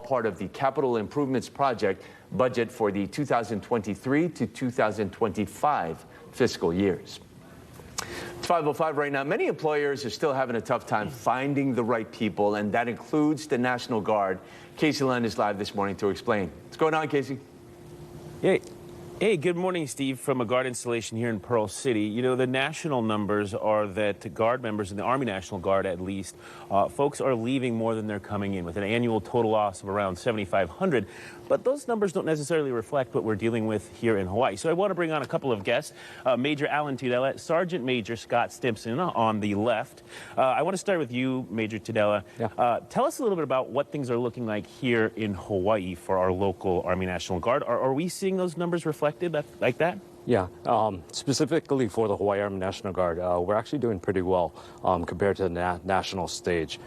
part of the capital improvements project budget for the 2023 to 2025 fiscal years. It's 5:05 right now. Many employers are still having a tough time finding the right people, and that includes the National Guard. Casey Lund is live this morning to explain. What's going on, Casey? Hey, good morning, Steve, from a Guard installation here in Pearl City. You know, the national numbers are that Guard members in the Army National Guard, at least, folks are leaving more than they're coming in, with an annual total loss of around 7,500. But those numbers don't necessarily reflect what we're dealing with here in Hawaii. So I want to bring on a couple of guests. Major Alan Tudela, Sergeant Major Scott Stimpson on the left. I want to start with you, Major Tudela. Yeah. Tell us a little bit about what things are looking like here in Hawaii for our local Army National Guard. Are we seeing those numbers reflected like that? Yeah, specifically for the Hawaii Army National Guard, we're actually doing pretty well compared to the national stage.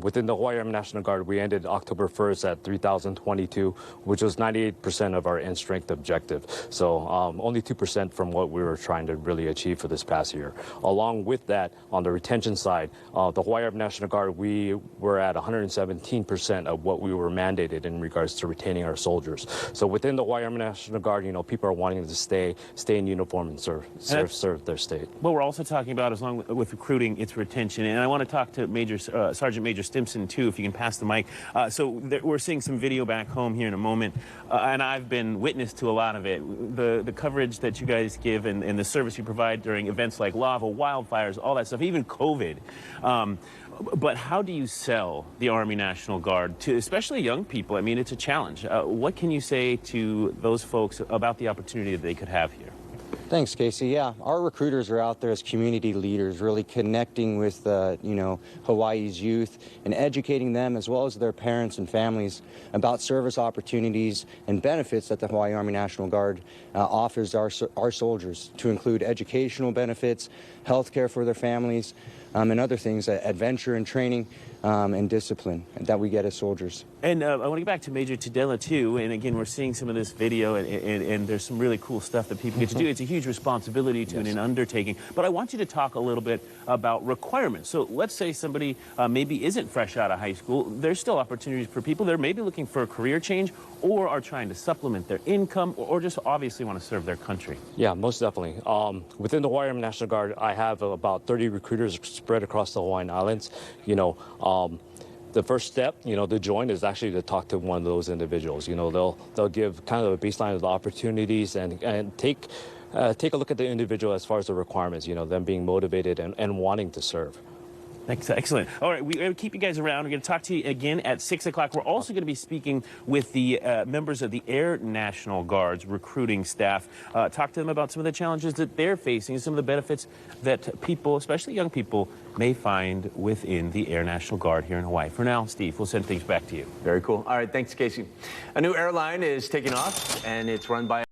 Within the Hawaii Army National Guard, we ended October 1st at 3,022, which was 98% of our in-strength objective. So only 2% from what we were trying to really achieve for this past year. Along with that, on the retention side, the Hawaii Army National Guard, we were at 117% of what we were mandated in regards to retaining our soldiers. So within the Hawaii Army National Guard, you know, people are wanting to stay in uniform and serve their state. Well, we're also talking about, as long with recruiting, it's retention. And I want to talk to Sergeant Major Stimpson, too, if you can pass the mic. We're seeing some video back home here in a moment, and I've been witness to a lot of it. The coverage that you guys give and the service you provide during events like lava, wildfires, all that stuff, even COVID. But how do you sell the Army National Guard to especially young people? I mean, it's a challenge. What can you say to those folks about the opportunity that they could have here? Thanks, Casey. Yeah, our recruiters are out there as community leaders, really connecting with, Hawaii's youth and educating them as well as their parents and families about service opportunities and benefits that the Hawaii Army National Guard offers our soldiers, to include educational benefits, health care for their families, and other things, adventure and training and discipline that we get as soldiers. And I want to get back to Major Tudela, too. And again, we're seeing some of this video, and there's some really cool stuff that people get to do. It's a huge responsibility to an undertaking. But I want you to talk a little bit about requirements. So let's say somebody maybe isn't fresh out of high school. There's still opportunities for people. They're maybe looking for a career change, or are trying to supplement their income, or just obviously want to serve their country. Yeah, most definitely. Within the Hawaii Army National Guard, I have about 30 recruiters spread across the Hawaiian Islands. You know, the first step, to join is actually to talk to one of those individuals. You know, they'll give kind of a baseline of the opportunities and take a look at the individual as far as the requirements, them being motivated and wanting to serve. Excellent. All right, we're going to keep you guys around. We're going to talk to you again at 6 o'clock. We're also going to be speaking with the members of the Air National Guard's recruiting staff. Talk to them about some of the challenges that they're facing and some of the benefits that people, especially young people, may find within the Air National Guard here in Hawaii. For now, Steve, we'll send things back to you. Very cool. All right, thanks, Casey. A new airline is taking off, and it's run by